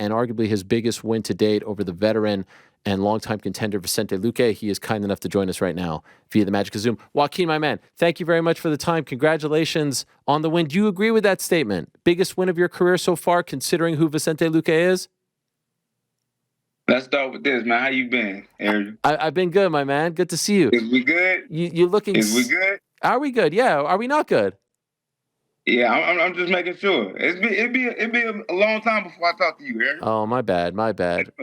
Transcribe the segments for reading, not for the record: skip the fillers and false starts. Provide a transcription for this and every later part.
and arguably his biggest win to date over the veteran and longtime contender Vicente Luque. He is kind enough to join us right now via the Magic of Zoom. Joaquin, my man, thank you very much for the time. Congratulations on the win. Do you agree with that statement? Biggest win of your career so far, considering who Vicente Luque is? Let's start with this, man. How you been, Aaron? I've been good, my man. Good to see you. Is we good? You're looking... Is we good? Are we good? Yeah. Are we not good? Yeah, I'm just making sure. It'd be a long time before I talk to you, Aaron. Oh, my bad.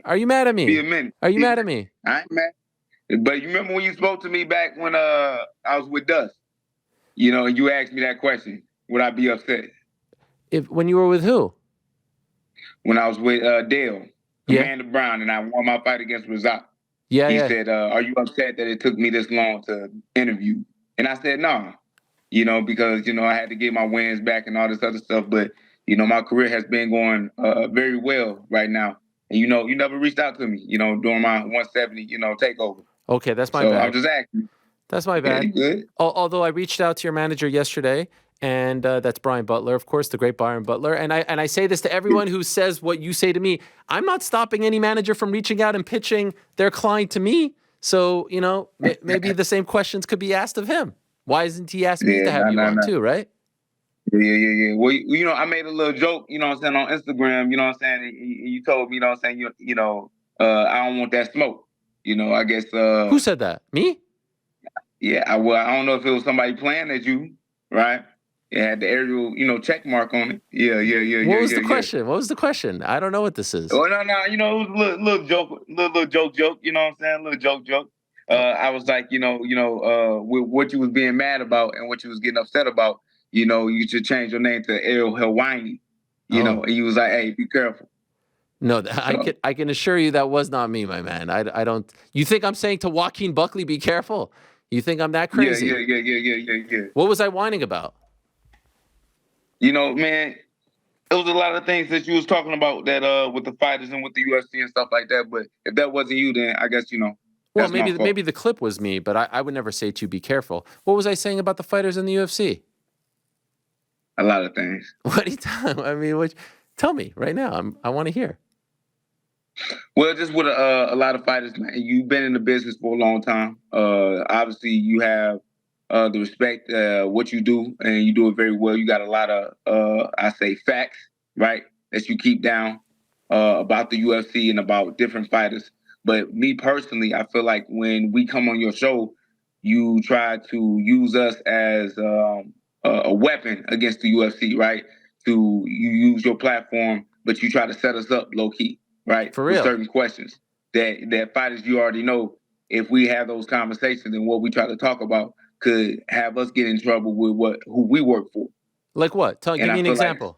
Are you mad at me? Be a minute. Are you mad at me? I ain't mad. But you remember when you spoke to me back when I was with Dust? You know, and you asked me that question. Would I be upset? When you were with who? When I was with Dale, Amanda Brown, and I won my fight against Razak. He said, are you upset that it took me this long to interview? And I said, no. You know, because, you know, I had to get my wins back and all this other stuff. But, you know, my career has been going very well right now. And, you know, you never reached out to me, you know, during my 170, you know, takeover. Okay, that's my bad. I'm just asking. That's my bad. Yeah, good? Although I reached out to your manager yesterday, and that's Brian Butler, of course, the great Byron Butler. And I say this to everyone who says what you say to me. I'm not stopping any manager from reaching out and pitching their client to me. So, you know, maybe the same questions could be asked of him. Why isn't he asking me to have you on too, right? Yeah. Well, you know, I made a little joke, you know what I'm saying, on Instagram, you know what I'm saying? You told me, you know what I'm saying, you know, I don't want that smoke. You know, I guess... Who said that? Me? Yeah, I don't know if it was somebody playing at you, right? It had the aerial, you know, check mark on it. Yeah. What was the question? What was the question? I don't know what this is. Oh, no. You know, it was a little joke, little joke, you know what I'm saying? Little joke. I was like, with what you was being mad about and what you was getting upset about, you know, you should change your name to El Helwani, you know, and you was like, hey, be careful. No, I can assure you that was not me, my man. I don't... You think I'm saying to Joaquin Buckley, be careful? You think I'm that crazy? Yeah. What was I whining about? You know, man, it was a lot of things that you was talking about that with the fighters and with the UFC and stuff like that. But if that wasn't you, then I guess, you know, well, maybe the clip was me, but I would never say to you, be careful. What was I saying about the fighters in the UFC? A lot of things. What are you talking? I mean, tell me right now. I want to hear. Well, just with a lot of fighters, man. You've been in the business for a long time. Obviously, you have the respect what you do, and you do it very well. You got a lot of, I say, facts, right, that you keep down about the UFC and about different fighters. But me personally, I feel like when we come on your show, you try to use us as a weapon against the UFC, right? You use your platform, but you try to set us up low key. Right, for real, with certain questions that fighters you already know. If we have those conversations and what we try to talk about could have us get in trouble with who we work for. Like what? Give me an example. Like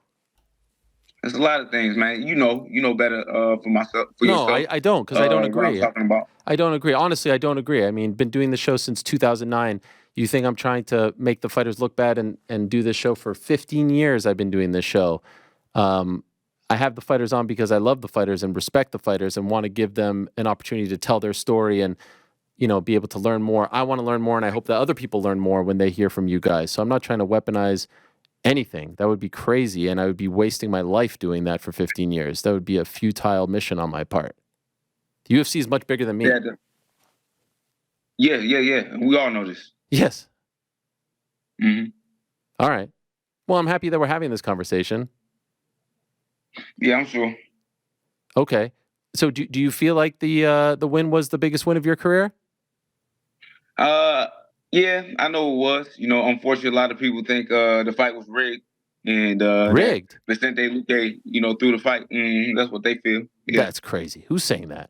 there's a lot of things, man. You know better for myself. For yourself. No, I don't, because I don't agree. What I'm talking about. I don't agree. Honestly, I don't agree. I mean, been doing the show since 2009. You think I'm trying to make the fighters look bad and do this show for 15 years? I've been doing this show. I have the fighters on because I love the fighters and respect the fighters and want to give them an opportunity to tell their story and, you know, be able to learn more. I want to learn more, and I hope that other people learn more when they hear from you guys. So I'm not trying to weaponize anything. That would be crazy, and I would be wasting my life doing that for 15 years. That would be a futile mission on my part. The UFC is much bigger than me. Yeah. We all know this. Yes. Mm-hmm. All right. Well, I'm happy that we're having this conversation. Yeah, I'm sure. Okay. So do you feel like the win was the biggest win of your career? Yeah, I know it was. You know, unfortunately, a lot of people think the fight was rigged. And rigged? Vicente Luque, you know, threw the fight. That's what they feel. Yeah. That's crazy. Who's saying that?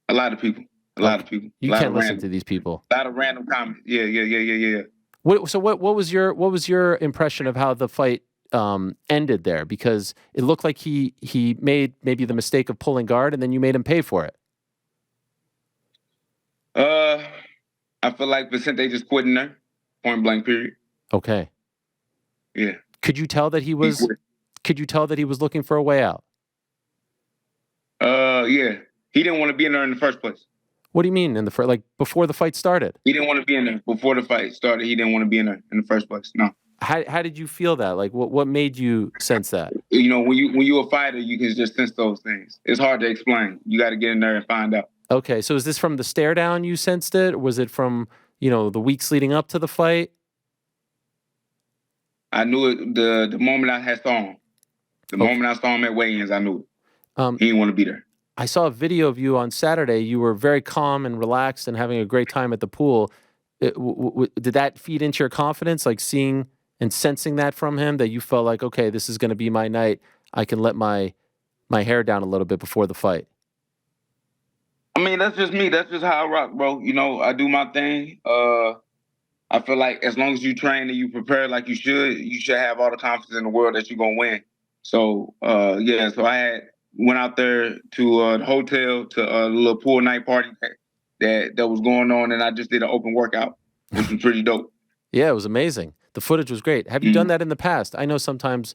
A lot of people. A lot of people. You can't listen to these people. A lot of random comments. Yeah. What was your impression of how the fight ended there? Because it looked like he made maybe the mistake of pulling guard, and then you made him pay for it. I feel like Vicente just quit in there, point blank. Period. Okay. Yeah. Could you tell that he was? Could you tell that he was looking for a way out? Yeah. He didn't want to be in there in the first place. What do you mean before the fight started? He didn't want to be in there before the fight started. He didn't want to be in there in the first place. No. How did you feel that? Like, what made you sense that? You know, when you a fighter, you can just sense those things. It's hard to explain. You got to get in there and find out. Okay, so is this from the stare down you sensed it? Or was it from, the weeks leading up to the fight? I knew it the moment I had saw him. The Okay. moment I saw him at weigh-ins, I knew it. Um, He didn't want to be there. I saw a video of you on Saturday. You were very calm and relaxed and having a great time at the pool. Did that feed into your confidence, like seeing and sensing that from him, that you felt like, okay, this is going to be my night. I can let my hair down a little bit before the fight. I mean, that's just me. That's just how I rock, bro. You know, I do my thing. I feel like as long as you train and you prepare like you should have all the confidence in the world that you're gonna win. So yeah, so I went out there to the hotel to a little pool night party that was going on, and I just did an open workout, which was pretty dope. Yeah, it was amazing. The footage was great. Have you done that in the past? I know sometimes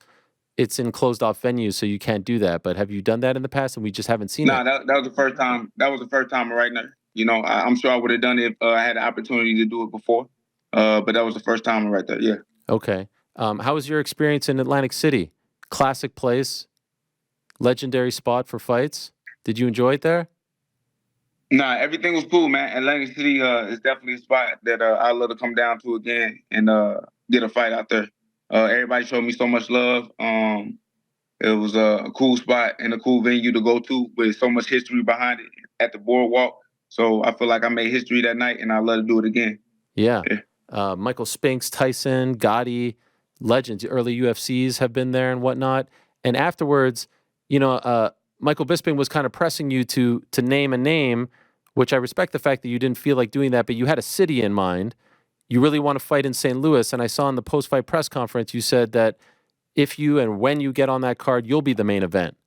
it's in closed off venues, so you can't do that. But have you done that in the past, and we just haven't seen Nah, it? that was the first time. That was the first time right now. You know, I'm sure I would have done it if I had the opportunity to do it before. But that was the first time right there. Yeah. Okay. How was your experience in Atlantic City? Classic place, legendary spot for fights. Did you enjoy it there? Nah, everything was cool, man. Atlantic City is definitely a spot that I'd love to come down to again and get a fight out there. Everybody showed me so much love. It was a cool spot and a cool venue to go to with so much history behind it at the boardwalk. So I feel like I made history that night, and I'd love to do it again. Yeah. Yeah. Michael Spinks, Tyson, Gotti, legends, early UFCs have been there and whatnot. And afterwards, Michael Bisping was kind of pressing you to name a name, which I respect the fact that you didn't feel like doing that, but you had a city in mind. You really want to fight in St. Louis. And I saw in the post-fight press conference, you said that if you and when you get on that card, you'll be the main event.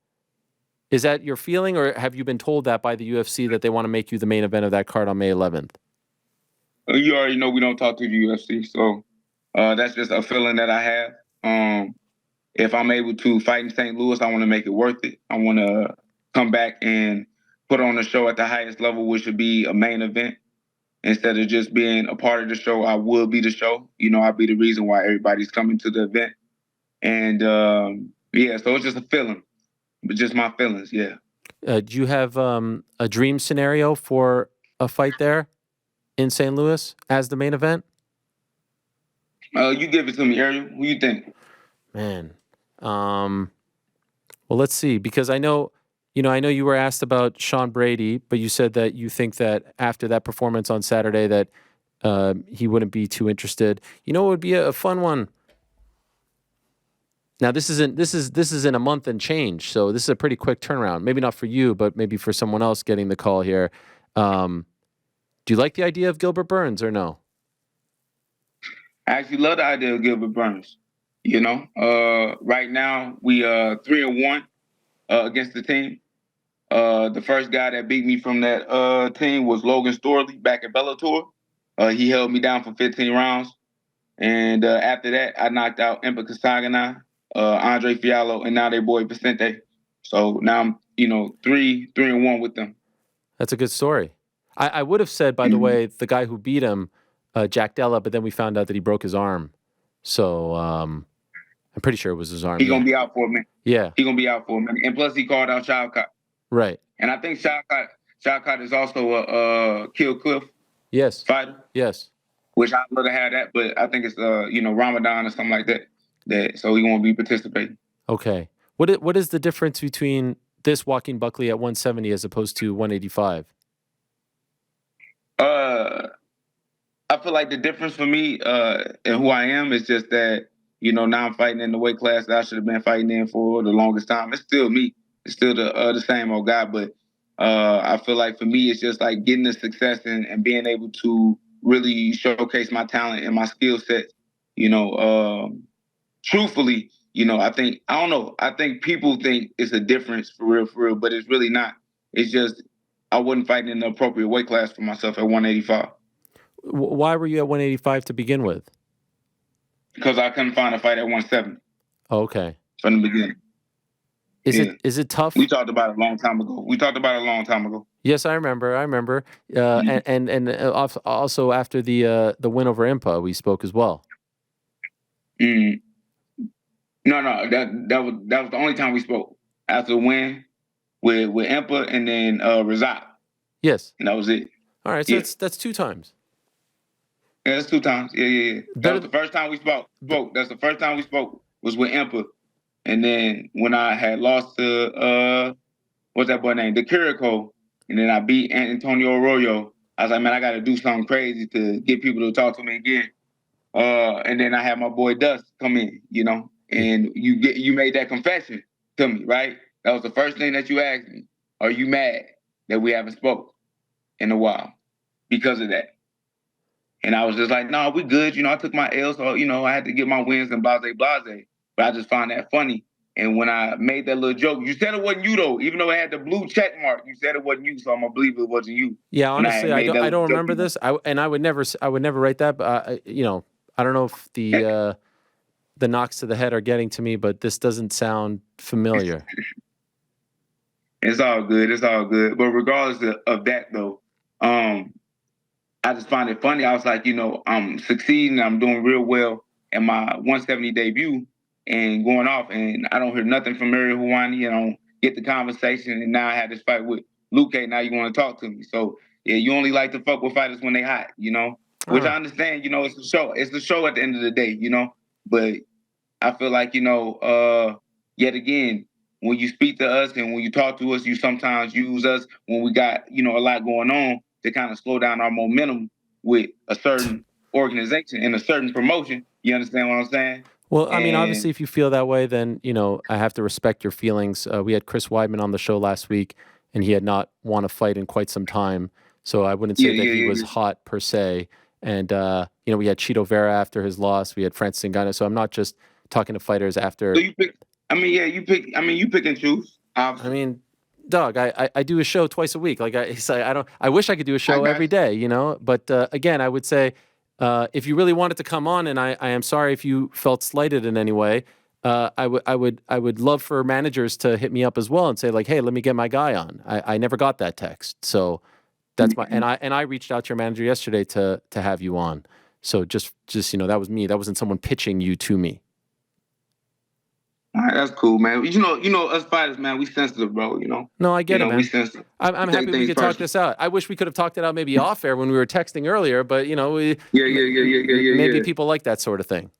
Is that your feeling, or have you been told that by the UFC that they want to make you the main event of that card on May 11th? You already know we don't talk to the UFC, so that's just a feeling that I have. If I'm able to fight in St. Louis, I want to make it worth it. I want to come back and put on a show at the highest level, which would be a main event. Instead of just being a part of the show, I will be the show. You know, I'll be the reason why everybody's coming to the event. And yeah, so it's just a feeling, but just my feelings, yeah. Do you have a dream scenario for a fight there in St. Louis as the main event? You give it to me, Ariel. Who you think? Man, well, let's see, because I know you were asked about Sean Brady, but you said that you think that after that performance on Saturday that he wouldn't be too interested. You know, it would be a fun one. Now, this is in a month and change, so this is a pretty quick turnaround. Maybe not for you, but maybe for someone else getting the call here. Do you like the idea of Gilbert Burns or no? I actually love the idea of Gilbert Burns. You know, right now we 3-1 against the team. The first guy that beat me from that team was Logan Storley back at Bellator. He held me down for 15 rounds. And after that, I knocked out Impa Kasagana, Andre Fiallo, and now their boy Vicente. So now I'm, 3-1 with them. That's a good story. I would have said, by the way, the guy who beat him, Jack Della, but then we found out that he broke his arm. So I'm pretty sure it was his arm. He's going to be out for a minute. Yeah. He's going to be out for a minute. And plus, he called out Shavkat. Right. And I think Shavkat is also a Kill Cliff fighter. Yes. Which I'd love to have that, but I think it's Ramadan or something like that. So he won't be participating. Okay. What is the difference between this Joaquin Buckley at 170 as opposed to 185? I feel like the difference for me and who I am is just that, now I'm fighting in the weight class that I should have been fighting in for the longest time. It's still me. It's still the same old guy, but I feel like for me, it's just like getting the success and being able to really showcase my talent and my skill set. Truthfully, I think people think it's a difference for real, but it's really not. It's just I wasn't fighting in the appropriate weight class for myself at 185. Why were you at 185 to begin with? Because I couldn't find a fight at 170. Oh, okay. From the beginning. Is it tough? We talked about it a long time ago. Yes, I remember. And also after the win over Impa, we spoke as well. Mm. No. That was the only time we spoke. After the win with Impa and then Razak. Yes. And that was it. All right, so Yeah. that's 2 times. Yeah, that's 2 times. Yeah. That Better was the first time we spoke. That's the first time we spoke was with Impa. And then when I had lost to what's that boy name? The Kiriko. And then I beat Antonio Arroyo. I was like, man, I gotta do something crazy to get people to talk to me again. And then I had my boy Dust come in, and you made that confession to me, right? That was the first thing that you asked me. Are you mad that we haven't spoken in a while because of that? And I was just like, no, we good. I took my L, so, I had to get my wins and blase. But I just found that funny. And when I made that little joke, you said it wasn't you, though. Even though it had the blue check mark, you said it wasn't you, so I'm going to believe it wasn't you. Yeah, honestly, I don't remember joke. this. I would never write that, but I don't know if the knocks to the head are getting to me, but this doesn't sound familiar. It's all good. But regardless of that, though, I just find it funny. I was like, I'm succeeding. I'm doing real well in my 170 debut and going off, and I don't hear nothing from Ariel Helwani. I don't get the conversation, and now I had this fight with Luque. Now you want to talk to me. So, yeah, you only like to fuck with fighters when they hot, which I understand. It's a show. It's a show at the end of the day, But I feel like, yet again, when you speak to us and when you talk to us, you sometimes use us when we got, a lot going on to kind of slow down our momentum with a certain organization and a certain promotion. You understand what I'm saying? Well, I mean, obviously, if you feel that way, then, I have to respect your feelings. We had Chris Weidman on the show last week, and he had not won a fight in quite some time. So I wouldn't say that he was hot per se. And, we had Chito Vera after his loss. We had Francis Ngannou. So I'm not just talking to fighters after. So you pick and choose. Obviously. I mean, dog, I do a show twice a week. Like I wish I could do a show every day, But again, I would say, if you really wanted to come on, and I am sorry if you felt slighted in any way, I would love for managers to hit me up as well and say like, hey, let me get my guy on. I never got that text, so that's my and I reached out to your manager yesterday to have you on. So just that was me. That wasn't someone pitching you to me. All right, that's cool, man. Us fighters, man, we sensitive, bro. No, I get it, man. We sensitive. I'm happy we could talk this out. I wish we could have talked it out maybe off air when we were texting earlier, but maybe people like that sort of thing.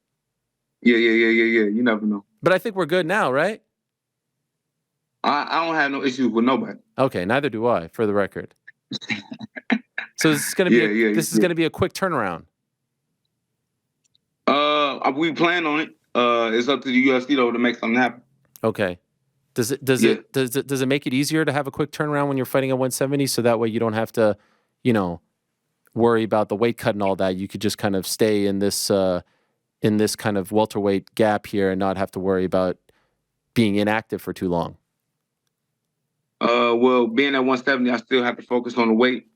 Yeah. You never know. But I think we're good now, right? I don't have no issues with nobody. Okay, neither do I, for the record. So this is going to be a quick turnaround. We plan on it. It's up to the UFC though to make something happen. Okay. Does it make it easier to have a quick turnaround when you're fighting at 170, so that way you don't have to, worry about the weight cut and all that? You could just kind of stay in this kind of welterweight gap here and not have to worry about being inactive for too long. Well, being at 170, I still have to focus on the weight.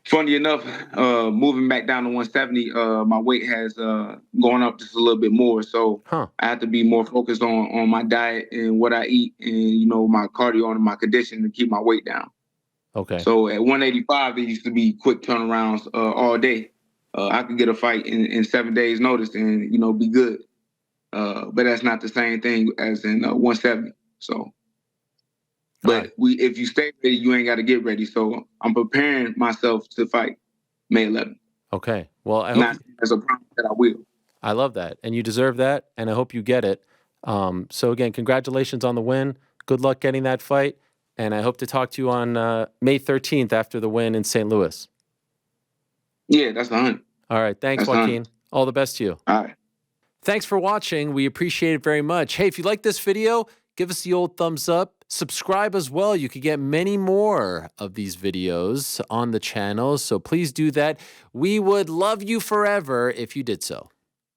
Funny enough, moving back down to 170, my weight has gone up just a little bit more. So I have to be more focused on my diet and what I eat and, my cardio and my condition to keep my weight down. Okay. So at 185, it used to be quick turnarounds all day. I could get a fight in 7 days notice and, be good. But that's not the same thing as in 170. So. But if you stay ready, you ain't got to get ready. So I'm preparing myself to fight May 11th. Okay. Well, I hope there's a promise that I will. I love that, and you deserve that, and I hope you get it. So again, congratulations on the win. Good luck getting that fight, and I hope to talk to you on May 13th after the win in St. Louis. Yeah, that's 100. All right. Thanks, Joaquin. All the best to you. All right. Thanks for watching. We appreciate it very much. Hey, if you like this video, give us the old thumbs up. Subscribe as well. You can get many more of these videos on the channel, so please do that. We would love you forever if you did so.